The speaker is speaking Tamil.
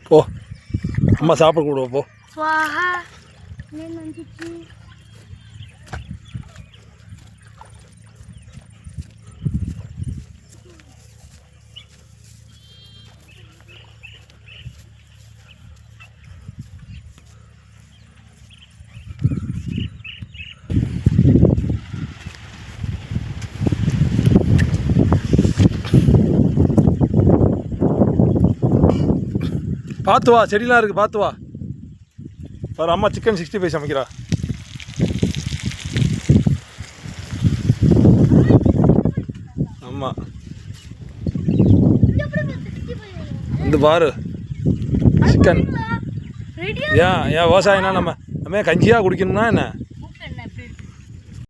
போ அம்மா சாப்பிட கூட போ. பார்த்து வா, செடிலாம் இருக்குது, பார்த்து வா. வேறு அம்மா சிக்கன் 65 சமைக்கிறா. ஆமாம், இந்த பாரு சிக்கன். ஏன் விவசாயம்னா நம்ம கஞ்சியாக குடிக்கணும்னா என்ன?